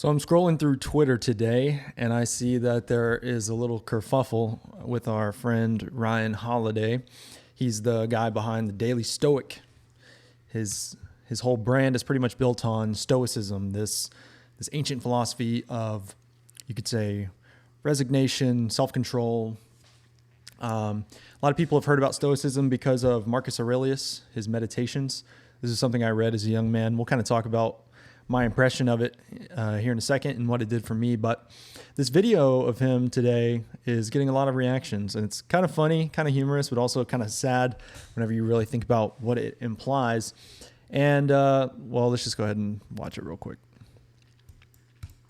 So I'm scrolling through Twitter today, and I see that there is a little kerfuffle with our friend Ryan Holiday. He's the guy behind the Daily Stoic. His whole brand is pretty much built on Stoicism, this ancient philosophy of, you could say, resignation, self-control. A lot of people have heard about Stoicism because of Marcus Aurelius, his Meditations. This is something I read as a young man. We'll kind of talk about my impression of it here in a second and what it did for me. But this video of him today is getting a lot of reactions, and it's kind of funny, kind of humorous, but also kind of sad whenever you really think about what it implies. And well, let's just go ahead and watch it real quick.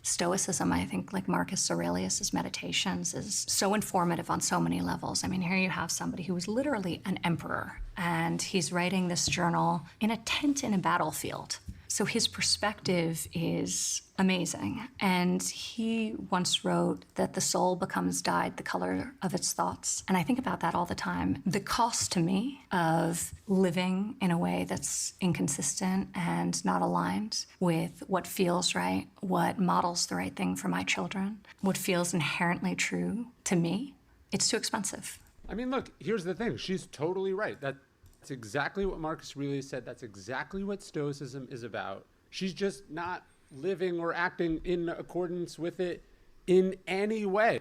Stoicism, I think, like Marcus Aurelius' Meditations, is so informative on so many levels. I mean, here you have somebody who was literally an emperor, and he's writing this journal in a tent in a battlefield. So his perspective is amazing. And he once wrote that the soul becomes dyed the color of its thoughts. And I think about that all the time. The cost to me of living in a way that's inconsistent and not aligned with what feels right, what models the right thing for my children, what feels inherently true to me, it's too expensive. I mean, look, here's the thing. She's totally right. That's exactly what Marcus Aurelius said. That's exactly what Stoicism is about. She's just not living or acting in accordance with it in any way.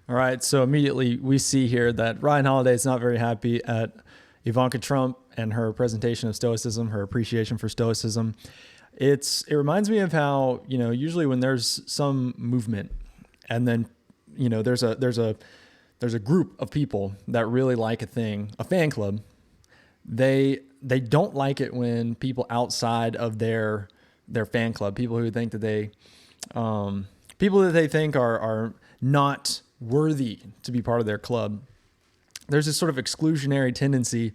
All right, so immediately we see here that Ryan Holiday is not very happy at Ivanka Trump and her presentation of Stoicism, her appreciation for Stoicism. It reminds me of how, usually when there's some movement and then, there's a group of people that really like a thing, a fan club. They don't like it when people outside of their fan club, people who think that people that they think are not worthy to be part of their club. There's this sort of exclusionary tendency,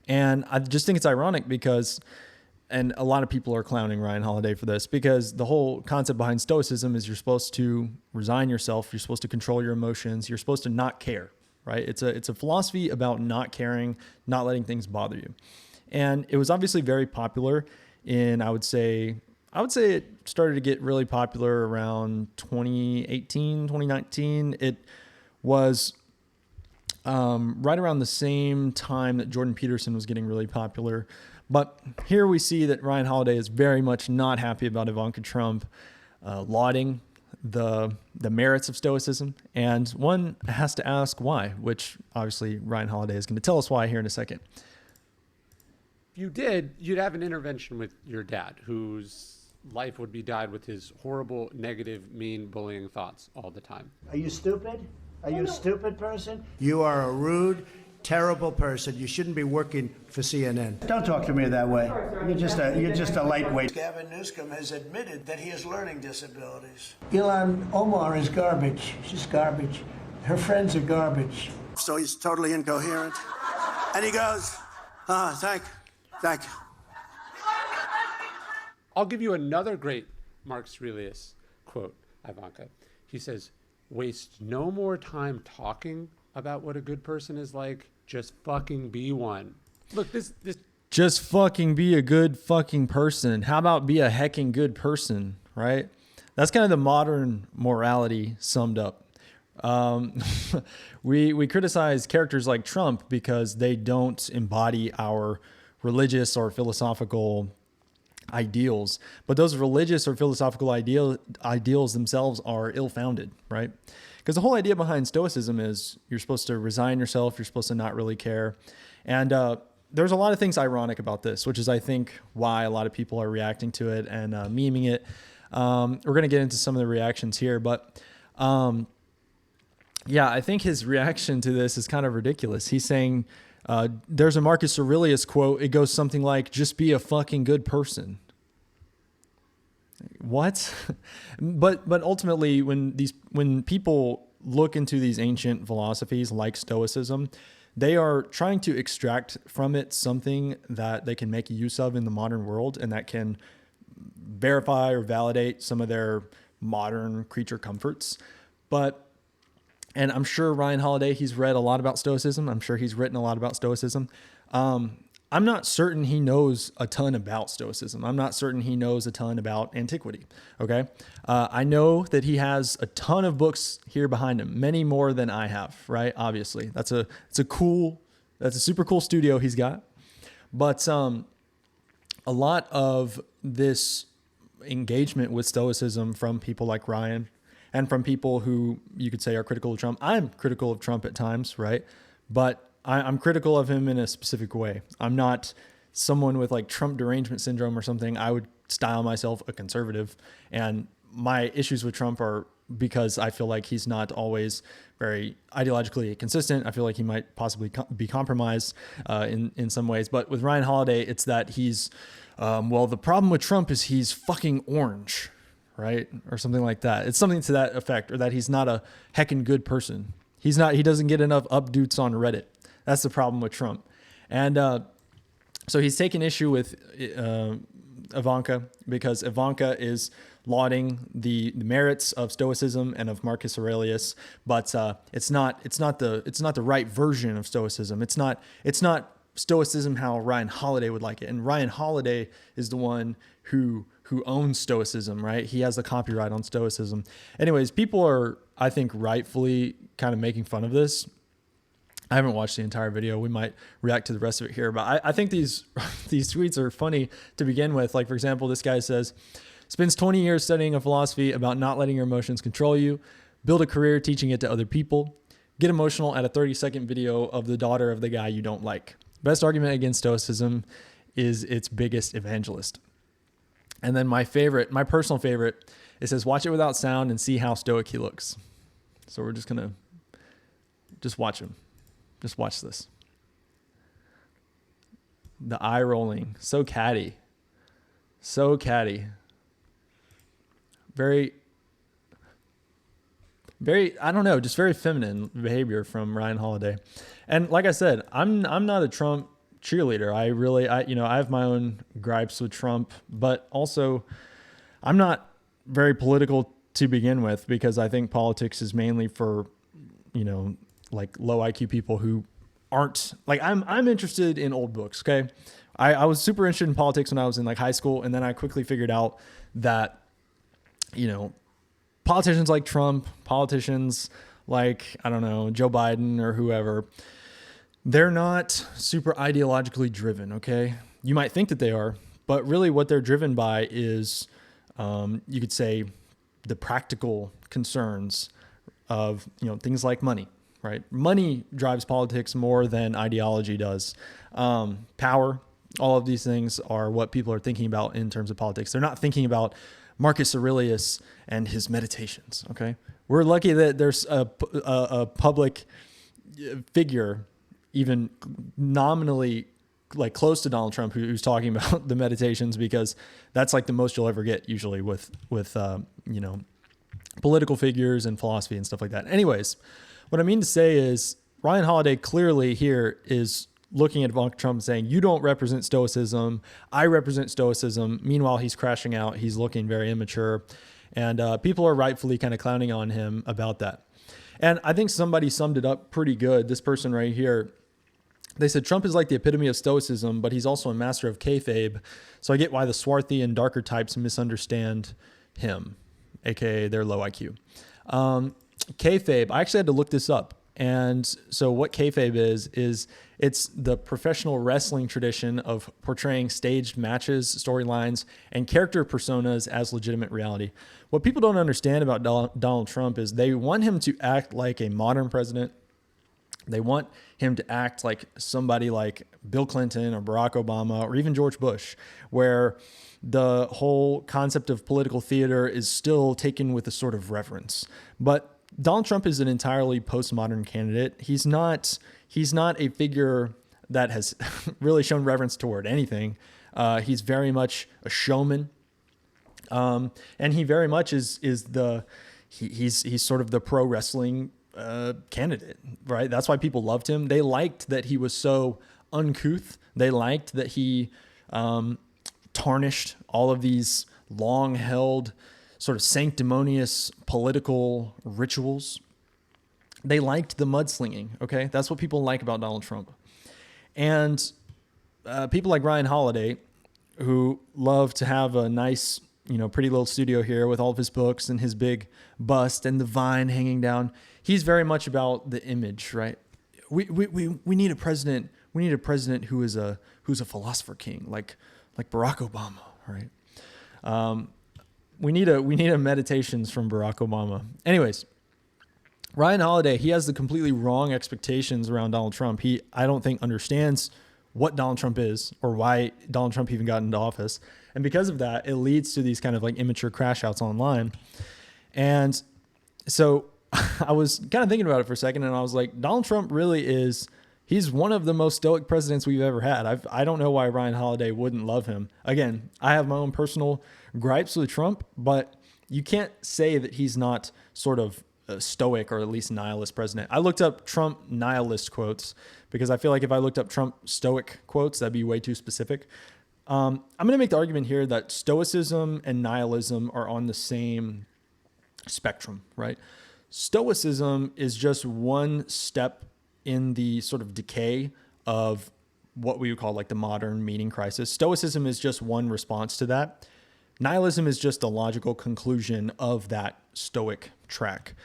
and I just think it's ironic because, and a lot of people are clowning Ryan Holiday for this, because the whole concept behind Stoicism is you're supposed to resign yourself, you're supposed to control your emotions, you're supposed to not care. Right? It's a philosophy about not caring, not letting things bother you. And it was obviously very popular in, I would say it started to get really popular around 2018, 2019. It was right around the same time that Jordan Peterson was getting really popular. But here we see that Ryan Holiday is very much not happy about Ivanka Trump lauding the merits of Stoicism, and one has to ask why, which obviously Ryan Holiday is going to tell us why here in a second. If you did, you'd have an intervention with your dad, whose life would be dyed with his horrible, negative, mean, bullying thoughts all the time. Are you stupid? Are you a stupid person? You are a rude, terrible person. You shouldn't be working for CNN. Don't talk to me that way. You're just a lightweight. Gavin Newsom has admitted that he has learning disabilities. Ilhan Omar is garbage. She's garbage. Her friends are garbage. So he's totally incoherent. And he goes, thank you. I'll give you another great Marcus Aurelius quote, Ivanka. He says, waste no more time talking about what a good person is like, just fucking be one. Look, this just fucking be a good fucking person. How about be a hecking good person, right? That's kind of the modern morality summed up. We criticize characters like Trump because they don't embody our religious or philosophical ideals, but those religious or philosophical ideals themselves are ill-founded, right? Because the whole idea behind Stoicism is you're supposed to resign yourself, you're supposed to not really care. And there's a lot of things ironic about this, which is, I think, why a lot of people are reacting to it and memeing it. We're going to get into some of the reactions here, but yeah, I think his reaction to this is kind of ridiculous. He's saying, there's a Marcus Aurelius quote. It goes something like, just be a fucking good person. What? But ultimately, when people look into these ancient philosophies like Stoicism, they are trying to extract from it something that they can make use of in the modern world and that can verify or validate some of their modern creature comforts. And I'm sure Ryan Holiday, he's read a lot about Stoicism. I'm sure he's written a lot about Stoicism. I'm not certain he knows a ton about Stoicism. I'm not certain he knows a ton about antiquity. Okay. I know that he has a ton of books here behind him, many more than I have, right? Obviously that's a super cool studio he's got. But, a lot of this engagement with Stoicism from people like Ryan and from people who you could say are critical of Trump. I'm critical of Trump at times, right? But I'm critical of him in a specific way. I'm not someone with like Trump derangement syndrome or something. I would style myself a conservative, and my issues with Trump are because I feel like he's not always very ideologically consistent. I feel like he might possibly be compromised in some ways. But with Ryan Holiday, it's that he's, well, the problem with Trump is he's fucking orange, right? Or something like that. It's something to that effect, or that he's not a heckin' good person. He doesn't get enough updates on Reddit. That's the problem with Trump. And so he's taken issue with Ivanka because Ivanka is lauding the merits of Stoicism and of Marcus Aurelius, but it's not the right version of Stoicism. It's not Stoicism how Ryan Holiday would like it. And Ryan Holiday is the one who owns Stoicism, right? He has the copyright on Stoicism. Anyways, people are, I think, rightfully kind of making fun of this. I haven't watched the entire video. We might react to the rest of it here, but I think these tweets are funny to begin with. Like, for example, this guy says, spends 20 years studying a philosophy about not letting your emotions control you, build a career teaching it to other people, get emotional at a 30-second video of the daughter of the guy you don't like. Best argument against Stoicism is its biggest evangelist. And then my personal favorite, it says, watch it without sound and see how stoic he looks. So we're just going to just watch him. Just watch this. The eye rolling. So catty. So catty. Very, I don't know, just very feminine behavior from Ryan Holiday. And like I said, I'm not a Trump cheerleader. I have my own gripes with Trump, but also I'm not very political to begin with, because I think politics is mainly for, like low IQ people who aren't like, I'm interested in old books. Okay. I was super interested in politics when I was in like high school. And then I quickly figured out that, politicians like Trump, politicians like, I don't know, Joe Biden or whoever, they're not super ideologically driven. Okay. You might think that they are, but really what they're driven by is, you could say, the practical concerns of, things like money. Right? Money drives politics more than ideology does. Power, all of these things are what people are thinking about in terms of politics. They're not thinking about Marcus Aurelius and his meditations. Okay. We're lucky that there's a public figure, even nominally like close to Donald Trump, who's talking about the meditations, because that's like the most you'll ever get usually with political figures and philosophy and stuff like that. Anyways, what I mean to say is Ryan Holiday clearly here is looking at Ivanka Trump and saying, you don't represent Stoicism. I represent Stoicism. Meanwhile, he's crashing out. He's looking very immature. And people are rightfully kind of clowning on him about that. And I think somebody summed it up pretty good. This person right here, they said, Trump is like the epitome of Stoicism, but he's also a master of kayfabe. So I get why the swarthy and darker types misunderstand him, aka they're low IQ. Kayfabe, I actually had to look this up. And so what kayfabe is it's the professional wrestling tradition of portraying staged matches, storylines, and character personas as legitimate reality. What people don't understand about Donald Trump is they want him to act like a modern president. They want him to act like somebody like Bill Clinton or Barack Obama or even George Bush, where the whole concept of political theater is still taken with a sort of reverence. But Donald Trump is an entirely postmodern candidate. He's not a figure that has really shown reverence toward anything. He's very much a showman. And he very much is he's sort of the pro wrestling candidate, right? That's why people loved him. They liked that he was so uncouth. They liked that he tarnished all of these long held sort of sanctimonious political rituals. They liked the mudslinging. Okay. That's what people like about Donald Trump. And people like Ryan Holiday, who love to have a nice, pretty little studio here with all of his books and his big bust and the vine hanging down. He's very much about the image, right? We need a president. We need a president who's a philosopher king, like Barack Obama, right? We need a meditations from Barack Obama. Anyways, Ryan Holiday, he has the completely wrong expectations around Donald Trump. I don't think understands what Donald Trump is or why Donald Trump even got into office. And because of that, it leads to these kind of like immature crash outs online. And so I was kind of thinking about it for a second, and I was like, Donald Trump really he's one of the most stoic presidents we've ever had. I don't know why Ryan Holiday wouldn't love him. Again, I have my own personal gripes with Trump, but you can't say that he's not sort of a stoic or at least nihilist president. I looked up Trump nihilist quotes because I feel like if I looked up Trump stoic quotes, that'd be way too specific. I'm going to make the argument here that stoicism and nihilism are on the same spectrum, right? Stoicism is just one step in the sort of decay of what we would call like the modern meaning crisis. Stoicism is just one response to that. Nihilism is just a logical conclusion of that stoic track.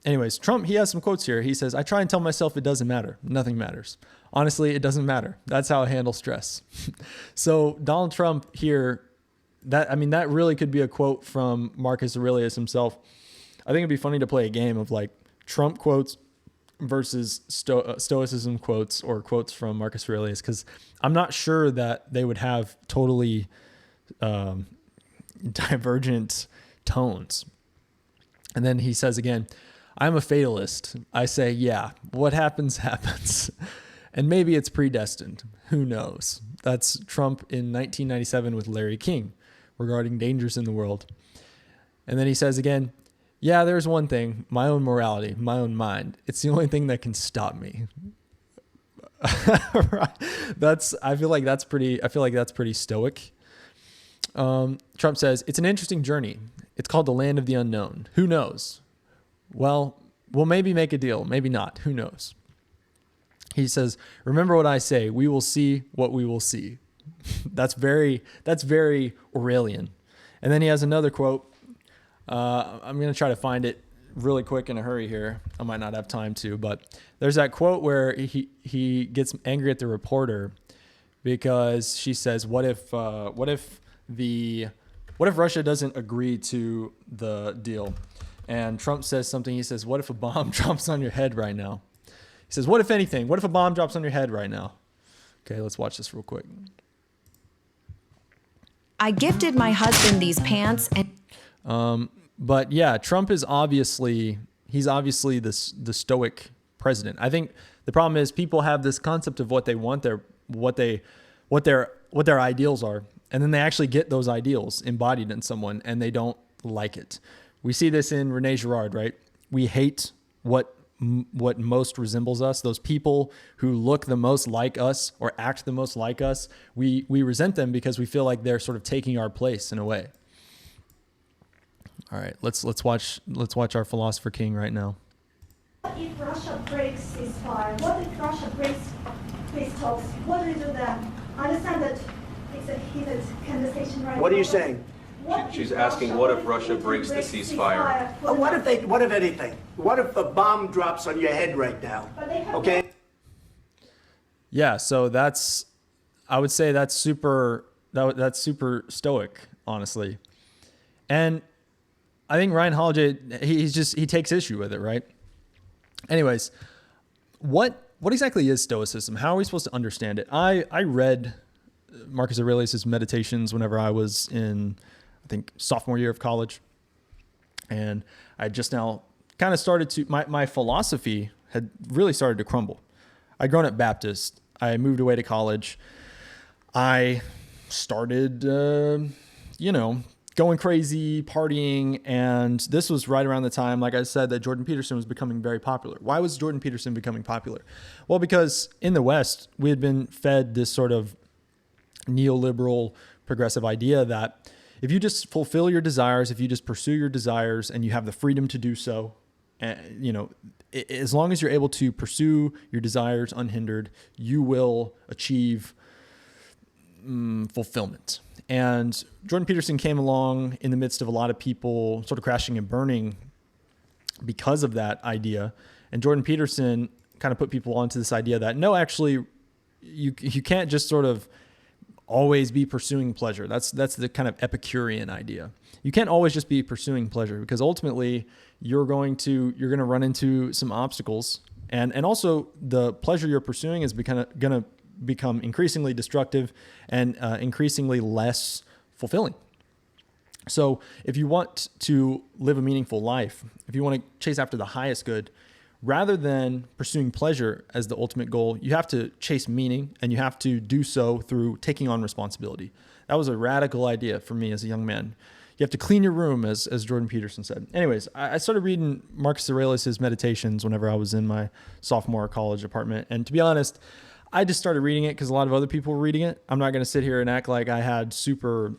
Anyways, Trump, he has some quotes here. He says, "I try and tell myself it doesn't matter. Nothing matters. Honestly, it doesn't matter. That's how I handle stress." So Donald Trump here, that really could be a quote from Marcus Aurelius himself. I think it'd be funny to play a game of like Trump quotes versus Stoicism quotes or quotes from Marcus Aurelius, because I'm not sure that they would have totally divergent tones. And then he says again, "I'm a fatalist. I say, yeah, what happens, happens. And maybe it's predestined. Who knows?" That's Trump in 1997 with Larry King regarding dangers in the world. And then he says again, "Yeah, there's one thing, my own morality, my own mind. It's the only thing that can stop me." Right. I feel like that's pretty stoic. Trump says, "It's an interesting journey. It's called the land of the unknown. Who knows? Well, we'll maybe make a deal, maybe not. Who knows?" He says, "Remember what I say. We will see what we will see." That's very Aurelian. And then he has another quote. I'm going to try to find it really quick in a hurry here. I might not have time to, but there's that quote where he gets angry at the reporter because she says, what if Russia doesn't agree to the deal? And Trump says something. He says, "What if a bomb drops on your head right now?" He says, "What if anything? What if a bomb drops on your head right now?" Okay, let's watch this real quick. "I gifted my husband these pants and..." But yeah, Trump is obviously the stoic president. I think the problem is people have this concept of what they want, what their ideals are, and then they actually get those ideals embodied in someone, and they don't like it. We see this in Rene Girard, right? We hate what most resembles us. Those people who look the most like us or act the most like us, we resent them because we feel like they're sort of taking our place in a way. All right, let's watch our philosopher king right now. What if Russia breaks ceasefire? What if Russia breaks peace talks? What do we do then? I understand that it's a heated conversation right now. What are you saying? She's asking, what if Russia breaks the ceasefire? What if anything? What if a bomb drops on your head right now? Okay? Yeah, so I would say that's super stoic, honestly. And I think Ryan Holiday, he takes issue with it, right? Anyways, what exactly is Stoicism? How are we supposed to understand it? I read Marcus Aurelius' Meditations whenever I was in, I think, sophomore year of college. And I just now kind of started to, my philosophy had really started to crumble. I'd grown up Baptist. I moved away to college. I started, going crazy, partying, and this was right around the time, like I said, that Jordan Peterson was becoming very popular. Why was Jordan Peterson becoming popular? Well, because in the West, we had been fed this sort of neoliberal progressive idea that if you just fulfill your desires, if you just pursue your desires and you have the freedom to do so, as long as you're able to pursue your desires unhindered, you will achieve fulfillment. And Jordan Peterson came along in the midst of a lot of people sort of crashing and burning because of that idea. And Jordan Peterson kind of put people onto this idea that no, actually, you can't just sort of always be pursuing pleasure. That's the kind of Epicurean idea. You can't always just be pursuing pleasure, because ultimately you're going to run into some obstacles, and also the pleasure you're pursuing is going to become increasingly destructive and increasingly less fulfilling. So if you want to live a meaningful life, if you want to chase after the highest good, rather than pursuing pleasure as the ultimate goal, you have to chase meaning, and you have to do so through taking on responsibility. That was a radical idea for me as a young man. You have to clean your room, as Jordan Peterson said. Anyways, I started reading Marcus Aurelius' Meditations whenever I was in my sophomore college apartment. And to be honest, I just started reading it because a lot of other people were reading it. I'm not going to sit here and act like I had super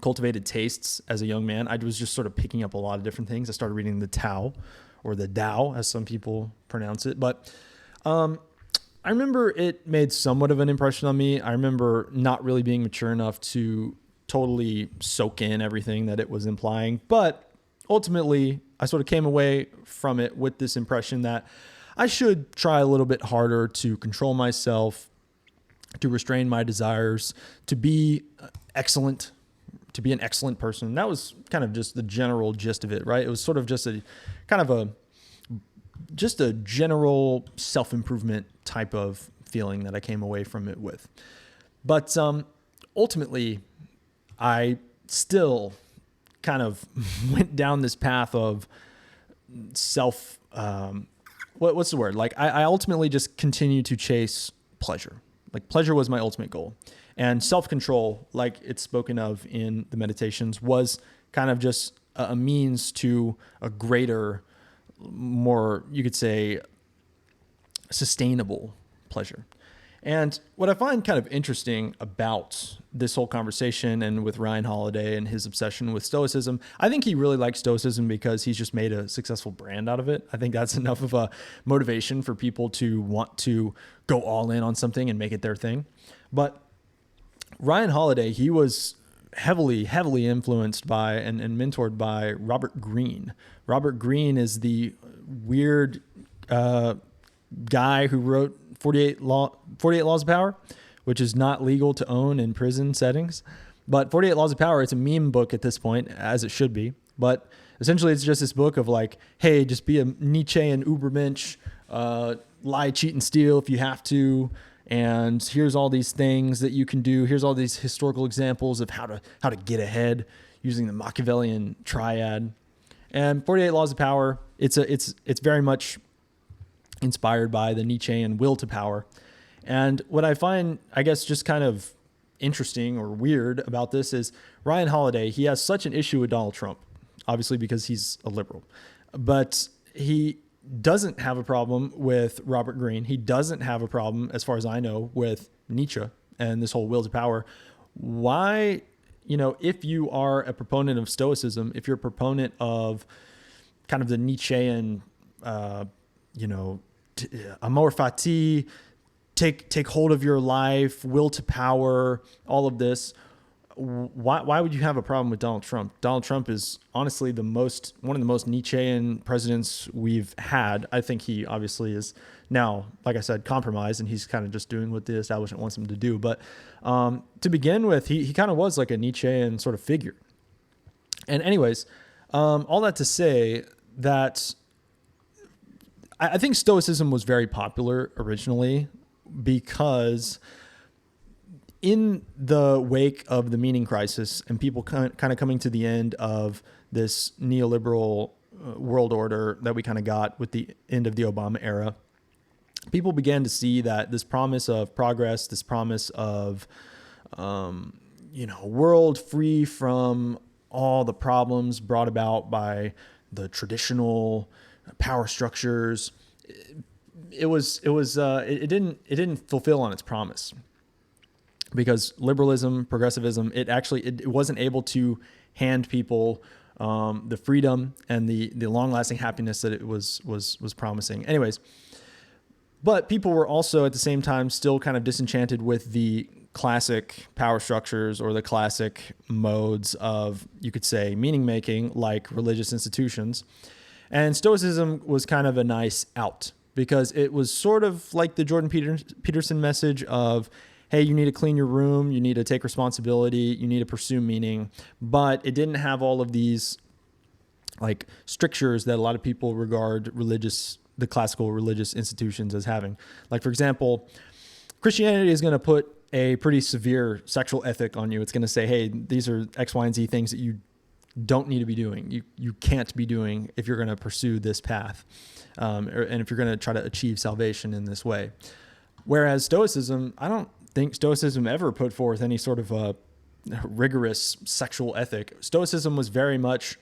cultivated tastes as a young man. I was just sort of picking up a lot of different things. I started reading the Tao, or the Tao, as some people pronounce it. But I remember it made somewhat of an impression on me. I remember not really being mature enough to totally soak in everything that it was implying. But ultimately, I sort of came away from it with this impression that I should try a little bit harder to control myself, to restrain my desires, to be excellent, to be an excellent person. That was kind of just the general gist of it, right? It was sort of just a general self-improvement type of feeling that I came away from it with. But ultimately, I still kind of went down this path of what's the word? Like I ultimately just continued to chase pleasure. Like pleasure was my ultimate goal. And self-control, like it's spoken of in the Meditations, was kind of just a means to a greater, more, you could say, sustainable pleasure. And what I find kind of interesting about this whole conversation, and with Ryan Holiday and his obsession with Stoicism, I think he really likes Stoicism because he's just made a successful brand out of it. I think that's enough of a motivation for people to want to go all in on something and make it their thing. But Ryan Holiday, he was heavily influenced by and mentored by Robert Greene. Robert Greene is the weird guy who wrote 48 Laws of Power, which is not legal to own in prison settings. But 48 Laws of Power, it's a meme book at this point, as it should be. But essentially, it's just this book of like, hey, just be a Nietzschean Ubermensch, lie, cheat, and steal if you have to. And here's all these things that you can do. Here's all these historical examples of how to get ahead using the Machiavellian triad. And 48 Laws of Power, it's very much inspired by the Nietzschean will to power. And what I find, I guess, just kind of interesting or weird about this is Ryan Holiday, he has such an issue with Donald Trump, obviously because he's a liberal. But he doesn't have a problem with Robert Greene. He doesn't have a problem, as far as I know, with Nietzsche and this whole will to power. Why, if you are a proponent of Stoicism, if you're a proponent of kind of the Nietzschean, amor fati, take hold of your life, will to power, all of this, why would you have a problem with Donald Trump? Donald Trump is honestly one of the most Nietzschean presidents we've had. I think he obviously is now, like I said, compromised, and he's kind of just doing what the establishment wants him to do. But to begin with, he kind of was like a Nietzschean sort of figure. And anyways, all that to say that I think Stoicism was very popular originally because in the wake of the meaning crisis and people kind of coming to the end of this neoliberal world order that we kind of got with the end of the Obama era, people began to see that this promise of progress, this promise of, world free from all the problems brought about by the traditional power structures, it didn't fulfill on its promise. Because liberalism, progressivism, it wasn't able to hand people the freedom and the long-lasting happiness that it was promising. Anyways, but people were also at the same time still kind of disenchanted with the classic power structures or the classic modes of, you could say, meaning making, like religious institutions. And Stoicism was kind of a nice out, because it was sort of like the Jordan Peterson message of, hey, you need to clean your room, you need to take responsibility, you need to pursue meaning. But it didn't have all of these like strictures that a lot of people regard the classical religious institutions as having. Like, for example, Christianity is going to put a pretty severe sexual ethic on you. It's going to say, hey, these are X, Y, and Z things that you don't need to be doing. You can't be doing if you're going to pursue this path, and if you're going to try to achieve salvation in this way. Whereas Stoicism, I don't think Stoicism ever put forth any sort of a rigorous sexual ethic. Stoicism was very much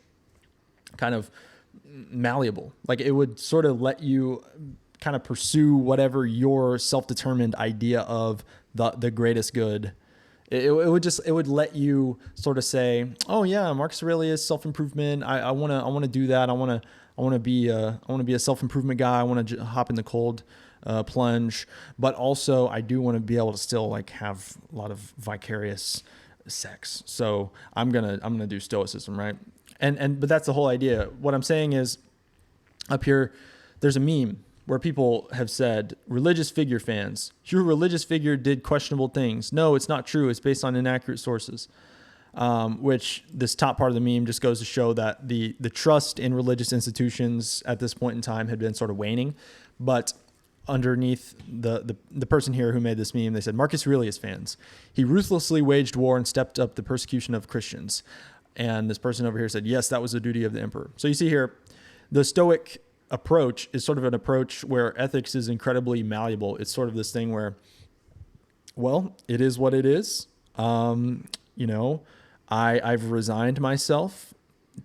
kind of malleable. Like, it would sort of let you kind of pursue whatever your self-determined idea of the greatest good. It would let you sort of say, oh yeah, Marcus Aurelius, self-improvement. I want to do that. I want to be a self-improvement guy. I want to hop in the cold plunge, but also I do want to be able to still like have a lot of vicarious sex. So I'm gonna do Stoicism, right? But that's the whole idea. What I'm saying is, up here, there's a meme where people have said, religious figure fans, your religious figure did questionable things. No, it's not true. It's based on inaccurate sources. Which this top part of the meme just goes to show that the trust in religious institutions at this point in time had been sort of waning. But underneath the person here who made this meme, they said, Marcus Aurelius fans, he ruthlessly waged war and stepped up the persecution of Christians. And this person over here said, yes, that was the duty of the emperor. So you see here, the Stoic approach is sort of an approach where ethics is incredibly malleable. It's sort of this thing where, well, it is what it is. I've resigned myself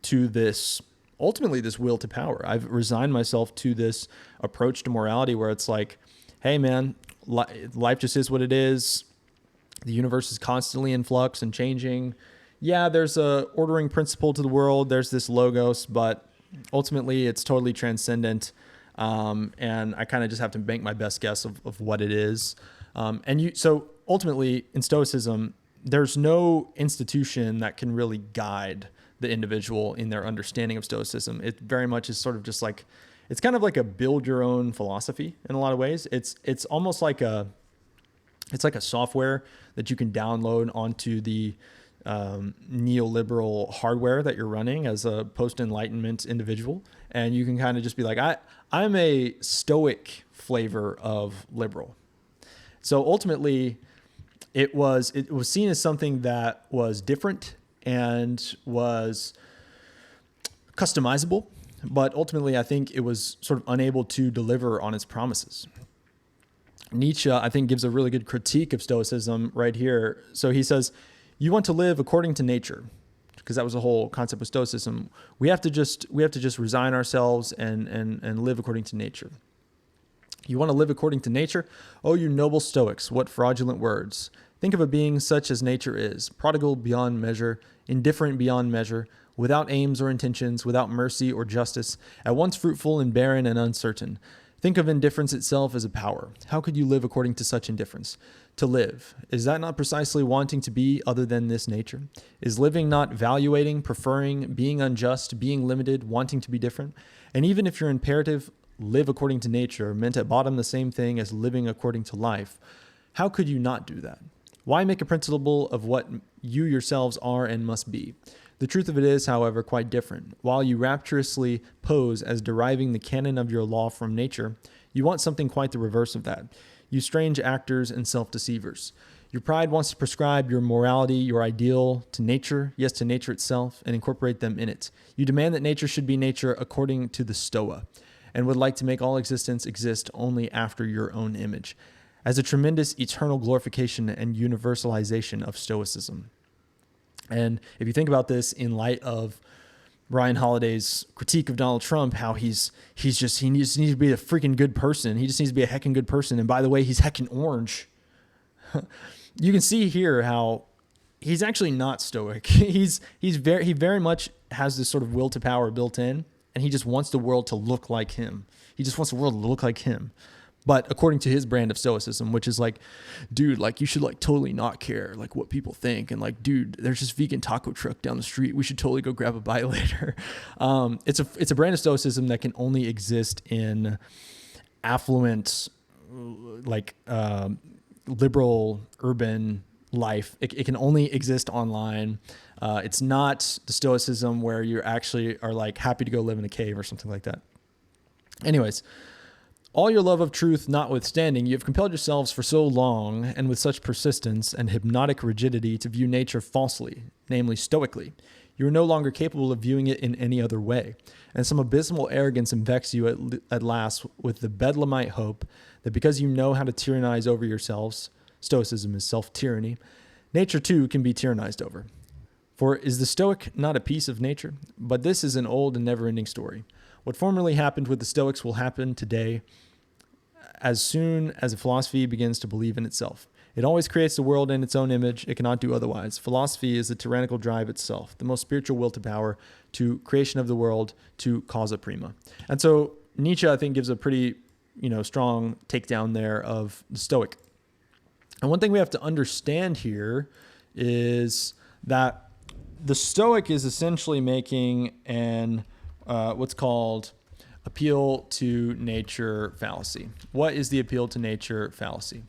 to this, ultimately this will to power. I've resigned myself to this approach to morality where it's like, hey man, life just is what it is. The universe is constantly in flux and changing. Yeah, there's a ordering principle to the world. There's this logos, but ultimately it's totally transcendent. And I kind of just have to make my best guess of what it is. So ultimately in Stoicism, there's no institution that can really guide the individual in their understanding of Stoicism. It very much is sort of just like, it's kind of like a build your own philosophy in a lot of ways. It's almost like it's like a software that you can download onto the neoliberal hardware that you're running as a post-enlightenment individual. And you can kind of just be like, I'm a Stoic flavor of liberal. So ultimately it was seen as something that was different and was customizable, but ultimately I think it was sort of unable to deliver on its promises. Nietzsche, I think, gives a really good critique of Stoicism right here. So he says, you want to live according to nature, because that was the whole concept of Stoicism. We have to just resign ourselves and live according to nature. You want to live according to nature? Oh, you noble Stoics, what fraudulent words. Think of a being such as nature is, prodigal beyond measure, indifferent beyond measure, without aims or intentions, without mercy or justice, at once fruitful and barren and uncertain. Think of indifference itself as a power. How could you live according to such indifference? To live, is that not precisely wanting to be other than this nature? Is living not valuating, preferring, being unjust, being limited, wanting to be different? And even if your imperative, live according to nature, meant at bottom the same thing as living according to life, how could you not do that? Why make a principle of what you yourselves are and must be? The truth of it is, however, quite different. While you rapturously pose as deriving the canon of your law from nature, you want something quite the reverse of that. You strange actors and self-deceivers. Your pride wants to prescribe your morality, your ideal to nature, yes, to nature itself, and incorporate them in it. You demand that nature should be nature according to the Stoa, and would like to make all existence exist only after your own image, as a tremendous eternal glorification and universalization of Stoicism. And if you think about this in light of Ryan Holiday's critique of Donald Trump, how he needs to be a freaking good person. He just needs to be a heckin' good person. And by the way, he's heckin' orange. You can see here how he's actually not Stoic. He very much has this sort of will to power built in, and he just wants the world to look like him. He just wants the world to look like him. But according to his brand of Stoicism, which is like, dude, like you should like totally not care like what people think. And like, dude, there's this vegan taco truck down the street. We should totally go grab a bite later. It's a brand of Stoicism that can only exist in affluent, like liberal urban life. It can only exist online. It's not the Stoicism where you actually are like happy to go live in a cave or something like that. Anyways, all your love of truth notwithstanding, you have compelled yourselves for so long and with such persistence and hypnotic rigidity to view nature falsely, namely stoically. You are no longer capable of viewing it in any other way, and some abysmal arrogance infects you at last with the bedlamite hope that because you know how to tyrannize over yourselves, Stoicism is self-tyranny, nature too can be tyrannized over. For is the Stoic not a piece of nature? But this is an old and never-ending story. What formerly happened with the Stoics will happen today as soon as a philosophy begins to believe in itself. It always creates the world in its own image. It cannot do otherwise. Philosophy is the tyrannical drive itself, the most spiritual will to power, to creation of the world, to causa prima. And so Nietzsche, I think, gives a pretty, strong takedown there of the Stoic. And one thing we have to understand here is that the Stoic is essentially making an what's called appeal to nature fallacy. What is the appeal to nature fallacy?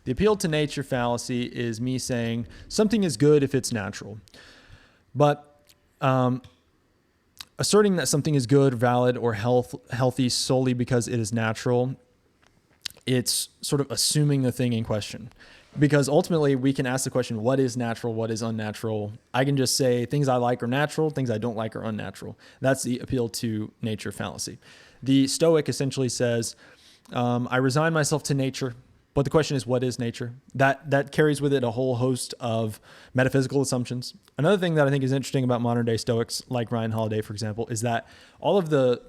The appeal to nature fallacy is me saying something is good if it's natural. But asserting that something is good, valid, or healthy solely because it is natural, it's sort of assuming the thing in question. Because ultimately we can ask the question, what is natural, what is unnatural? I can just say things I like are natural, things I don't like are unnatural. That's the appeal to nature fallacy. The Stoic essentially says, I resign myself to nature, but the question is, what is nature? That carries with it a whole host of metaphysical assumptions. Another thing that I think is interesting about modern day Stoics, like Ryan Holiday, for example, is that all of the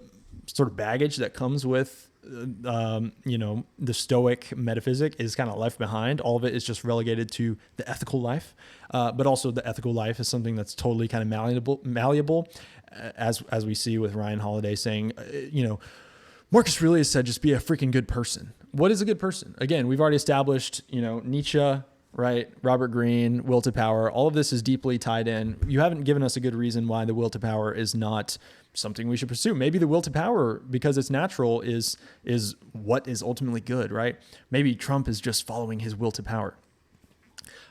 sort of baggage that comes with the Stoic metaphysic is kind of left behind. All of it is just relegated to the ethical life. But also the ethical life is something that's totally kind of malleable, as we see with Ryan Holiday saying, Marcus Aurelius said, just be a freaking good person. What is a good person? Again, we've already established, Nietzsche, right? Robert Greene, will to power. All of this is deeply tied in. You haven't given us a good reason why the will to power is not something we should pursue. Maybe the will to power, because it's natural, is what is ultimately good, right? Maybe Trump is just following his will to power.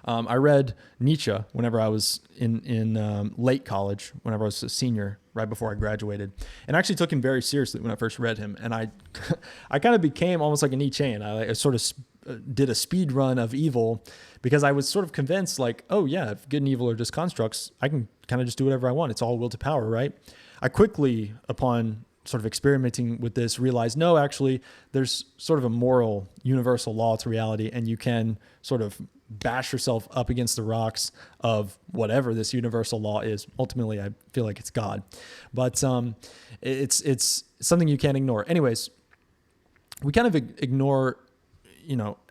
I read Nietzsche whenever I was in late college, whenever I was a senior, right before I graduated, and I actually took him very seriously when I first read him. And I kind of became almost like a Nietzschean. I sort of did a speed run of evil because I was sort of convinced like, oh yeah, if good and evil are just constructs, I can kind of just do whatever I want. It's all will to power, right? I quickly, upon sort of experimenting with this, realized, no, actually, there's sort of a moral universal law to reality, and you can sort of bash yourself up against the rocks of whatever this universal law is. Ultimately, I feel like it's God, but it's something you can't ignore. Anyways, we kind of ignore,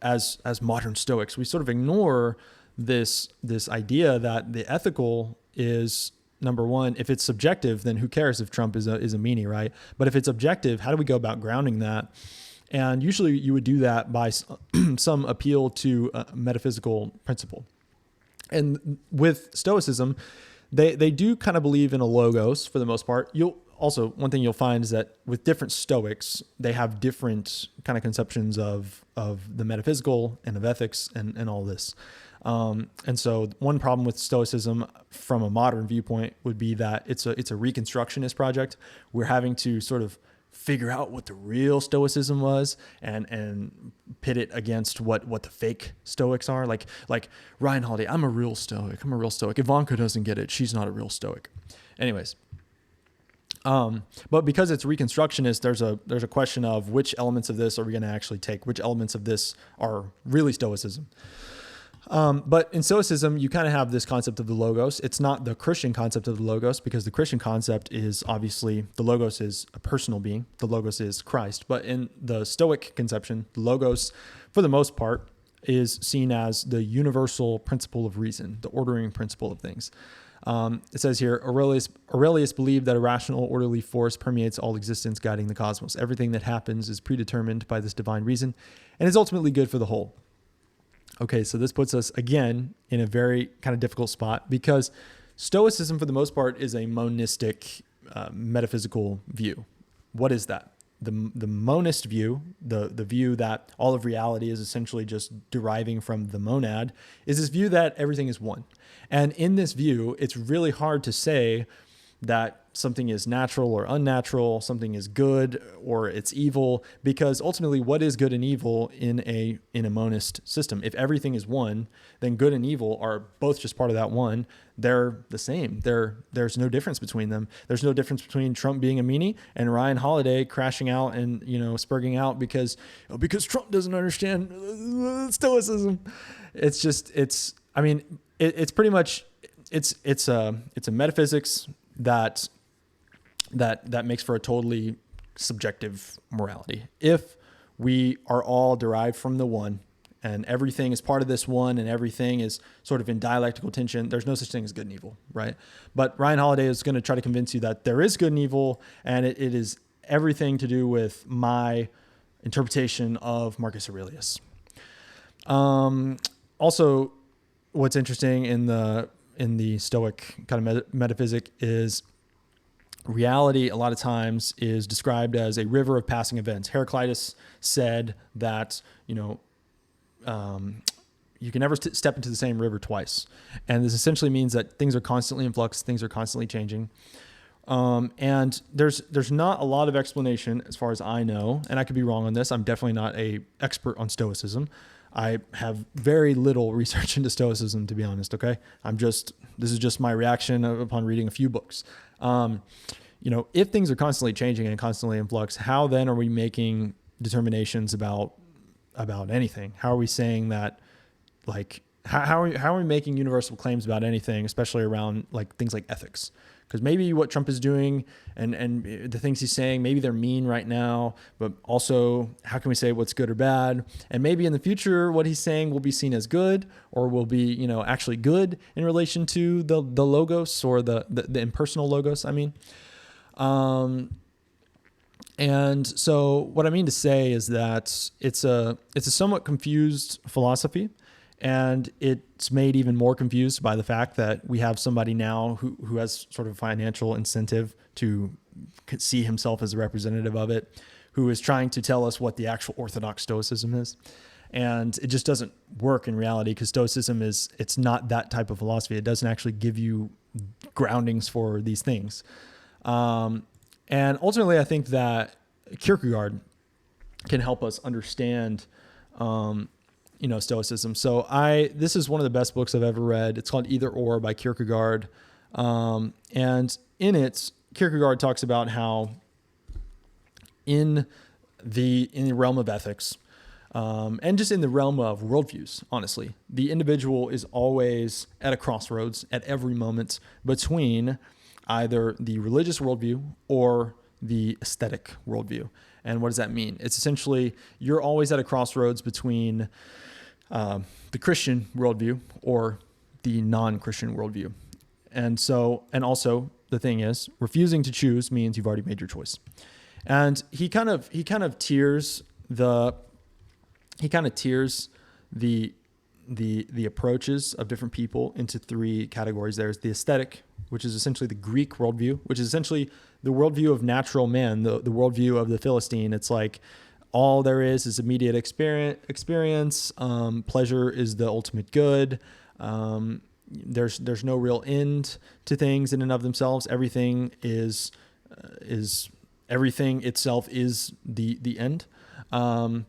as modern Stoics, we sort of ignore this idea that the ethical is, number one, if it's subjective, then who cares if Trump is a meanie, right? But if it's objective, how do we go about grounding that? And usually you would do that by some appeal to a metaphysical principle. And with Stoicism, they do kind of believe in a logos for the most part. One thing you'll find is that with different Stoics, they have different kind of conceptions of the metaphysical and of ethics and all this. And so one problem with Stoicism from a modern viewpoint would be that it's a reconstructionist project. We're having to sort of figure out what the real Stoicism was and pit it against what the fake Stoics are. Like Ryan Holiday, I'm a real Stoic. Ivanka doesn't get it. She's not a real Stoic. Anyways. But because it's reconstructionist, there's a question of which elements of this are we going to actually take? Which elements of this are really Stoicism? But in Stoicism, you kind of have this concept of the logos. It's not the Christian concept of the logos, because the Christian concept is obviously the logos is a personal being. The logos is Christ. But in the Stoic conception, the logos, for the most part, is seen as the universal principle of reason, the ordering principle of things. It says here, Aurelius believed that a rational, orderly force permeates all existence, guiding the cosmos. Everything that happens is predetermined by this divine reason and is ultimately good for the whole. Okay, so this puts us again in a very kind of difficult spot, because Stoicism, for the most part, is a monistic metaphysical view. What is that? The monist view, the view that all of reality is essentially just deriving from the monad, is this view that everything is one. And in this view, it's really hard to say that something is natural or unnatural, something is good or it's evil, because ultimately what is good and evil in a monist system? If everything is one, then good and evil are both just part of that one. They're the same. There's no difference between them. There's no difference between Trump being a meanie and Ryan Holiday crashing out and, spurging out because Trump doesn't understand Stoicism. It's pretty much, it's a metaphysics that makes for a totally subjective morality. If we are all derived from the one, and everything is part of this one, and everything is sort of in dialectical tension, there's no such thing as good and evil, right? But Ryan Holiday is going to try to convince you that there is good and evil, and it is everything to do with my interpretation of Marcus Aurelius. Also, what's interesting in the Stoic kind of metaphysic is reality a lot of times is described as a river of passing events. Heraclitus said that, you can never step into the same river twice. And this essentially means that things are constantly in flux, things are constantly changing. And there's not a lot of explanation as far as I know, and I could be wrong on this. I'm definitely not an expert on Stoicism. I have very little research into Stoicism, to be honest. Okay. This is just my reaction upon reading a few books. If things are constantly changing and constantly in flux, how then are we making determinations about anything? How are we saying that, like, how are we making universal claims about anything, especially around like things like ethics? Because maybe what Trump is doing and the things he's saying, maybe they're mean right now, but also how can we say what's good or bad? And maybe in the future, what he's saying will be seen as good, or will be, actually good in relation to the logos, or the impersonal logos, I mean. And so what I mean to say is that it's a somewhat confused philosophy, and it's made even more confused by the fact that we have somebody now who has sort of financial incentive to see himself as a representative of it, who is trying to tell us what the actual orthodox Stoicism is. And it just doesn't work in reality, because Stoicism it's not that type of philosophy. It doesn't actually give you groundings for these things. And ultimately, I think that Kierkegaard can help us understand, Stoicism. So this is one of the best books I've ever read. It's called Either Or by Kierkegaard. And in it, Kierkegaard talks about how in the realm of ethics, and just in the realm of worldviews, honestly, the individual is always at a crossroads at every moment between either the religious worldview or the aesthetic worldview. And what does that mean? It's essentially, you're always at a crossroads between the Christian worldview or the non-Christian worldview. And also the thing is, refusing to choose means you've already made your choice. And he kind of tiers the approaches of different people into three categories. There's the aesthetic, which is essentially the Greek worldview, which is essentially the worldview of natural man, the worldview of the Philistine. It's like all there is immediate experience. Pleasure is the ultimate good. There's no real end to things in and of themselves. Everything is everything itself is the end. And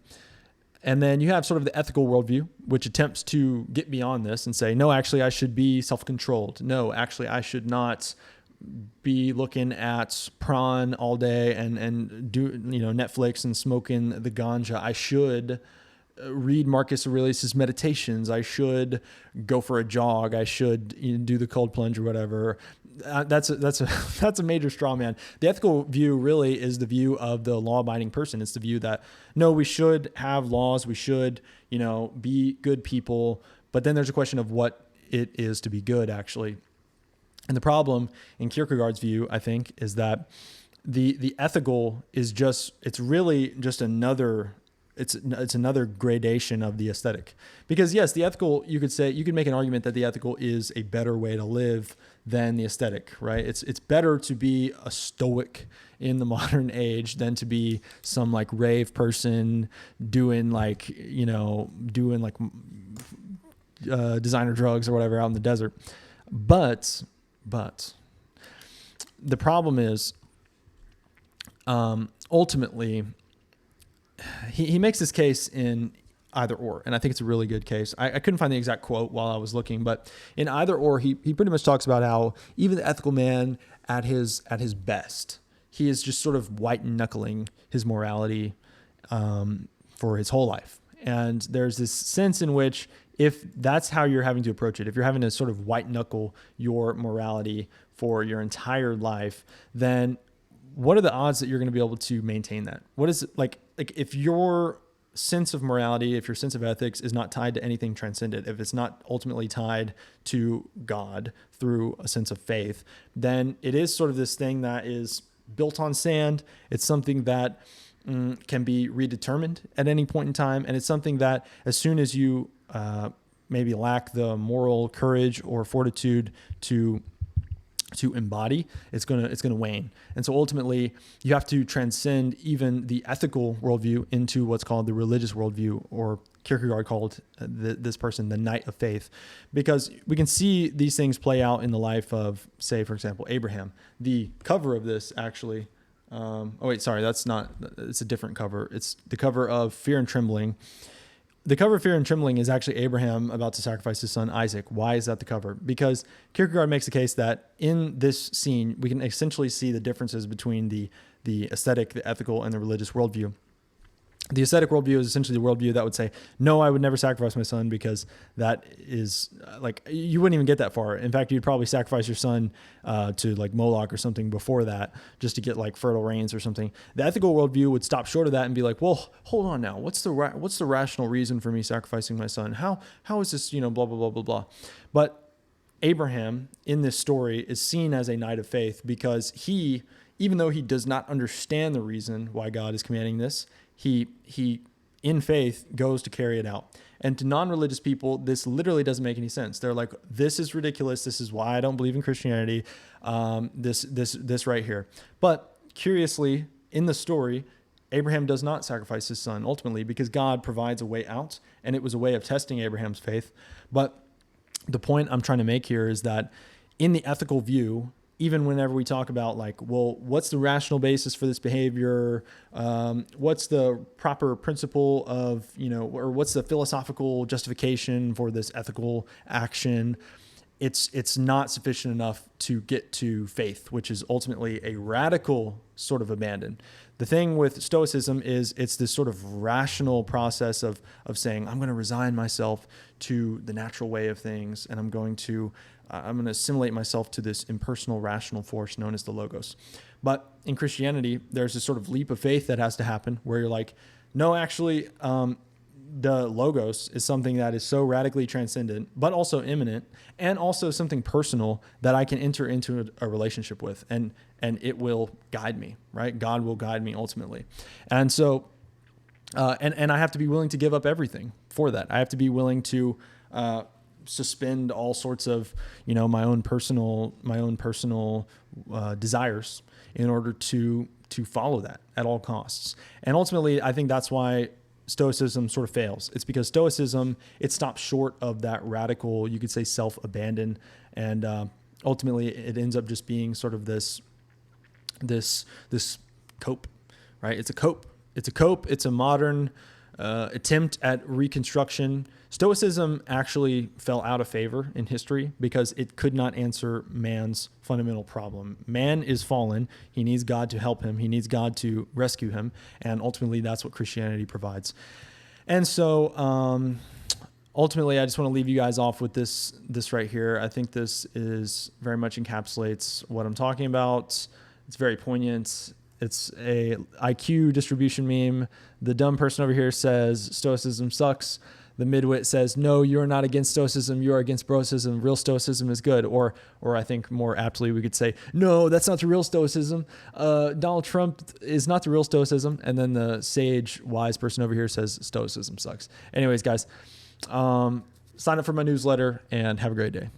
then you have sort of the ethical worldview, which attempts to get beyond this and say, no, actually, I should be self-controlled. No, actually, I should not be looking at prawn all day and do Netflix and smoking the ganja. I should read Marcus Aurelius's meditations. I should go for a jog. I should do the cold plunge or whatever. that's a major straw man. The ethical view really is the view of the law-abiding person. It's the view that no, we should have laws, we should, be good people, but then there's a question of what it is to be good, actually. And the problem in Kierkegaard's view, I think, is that the ethical is it's really just another. It's another gradation of the aesthetic. Because yes, the ethical, you could make an argument that the ethical is a better way to live than the aesthetic, right? It's better to be a Stoic in the modern age than to be some like rave person doing designer drugs or whatever out in the desert. But the problem is, ultimately, he makes this case in either or, and I think it's a really good case. I couldn't find the exact quote while I was looking, but in either or, he pretty much talks about how even the ethical man at his best, he is just sort of white knuckling his morality for his whole life. And there's this sense in which if that's how you're having to approach it, if you're having to sort of white knuckle your morality for your entire life, then what are the odds that you're going to be able to maintain that? What is it like if your sense of morality, if your sense of ethics is not tied to anything transcendent, if it's not ultimately tied to God through a sense of faith, then it is sort of this thing that is built on sand. It's something that can be redetermined at any point in time. And it's something that as soon as you maybe lack the moral courage or fortitude to embody, it's gonna wane. And so ultimately you have to transcend even the ethical worldview into what's called the religious worldview, or Kierkegaard called this person the knight of faith, because we can see these things play out in the life of, say, for example, Abraham. The cover of this actually, it's a different cover. It's the cover of Fear and Trembling. The cover of Fear and Trembling is actually Abraham about to sacrifice his son Isaac. Why is that the cover? Because Kierkegaard makes the case that in this scene, we can essentially see the differences between the aesthetic, the ethical, and the religious worldview. The aesthetic worldview is essentially the worldview that would say, no, I would never sacrifice my son, because that is you wouldn't even get that far. In fact, you'd probably sacrifice your son to like Moloch or something before that, just to get like fertile rains or something. The ethical worldview would stop short of that and be like, well, hold on now. What's the rational reason for me sacrificing my son? How is this, blah, blah, blah, blah, blah. But Abraham in this story is seen as a knight of faith because he, even though he does not understand the reason why God is commanding this, he in faith goes to carry it out. And to non-religious people, this literally doesn't make any sense. They're like, this is ridiculous. This is why I don't believe in Christianity. This right here. But curiously, in the story, Abraham does not sacrifice his son ultimately because God provides a way out, and it was a way of testing Abraham's faith. But the point I'm trying to make here is that in the ethical view, even whenever we talk about what's the rational basis for this behavior? What's the proper principle of, or what's the philosophical justification for this ethical action? It's not sufficient enough to get to faith, which is ultimately a radical sort of abandon. The thing with Stoicism is it's this sort of rational process of saying, I'm going to resign myself to the natural way of things, and I'm going to assimilate myself to this impersonal, rational force known as the logos. But in Christianity, there's this sort of leap of faith that has to happen where you're like, no, actually, the logos is something that is so radically transcendent, but also immanent, and also something personal that I can enter into a relationship with, and it will guide me, right? God will guide me ultimately. And so, and I have to be willing to give up everything for that. I have to be willing to suspend all sorts of, my own personal desires in order to follow that at all costs. And ultimately, I think that's why Stoicism sort of fails. It's because Stoicism, it stops short of that radical, you could say, self-abandon, and ultimately it ends up just being sort of this cope, right? It's a cope. It's a modern attempt at reconstruction. Stoicism actually fell out of favor in history because it could not answer man's fundamental problem. Man is fallen. He needs God to help him. He needs God to rescue him. And ultimately, that's what Christianity provides. And so ultimately, I just want to leave you guys off with this right here. I think this is very much encapsulates what I'm talking about. It's very poignant. It's a IQ distribution meme. The dumb person over here says Stoicism sucks. The midwit says, no, you're not against Stoicism. You're against Broicism. Real Stoicism is good. Or I think more aptly, we could say, no, that's not the real Stoicism. Donald Trump is not the real Stoicism. And then the sage, wise person over here says Stoicism sucks. Anyways, guys, sign up for my newsletter and have a great day.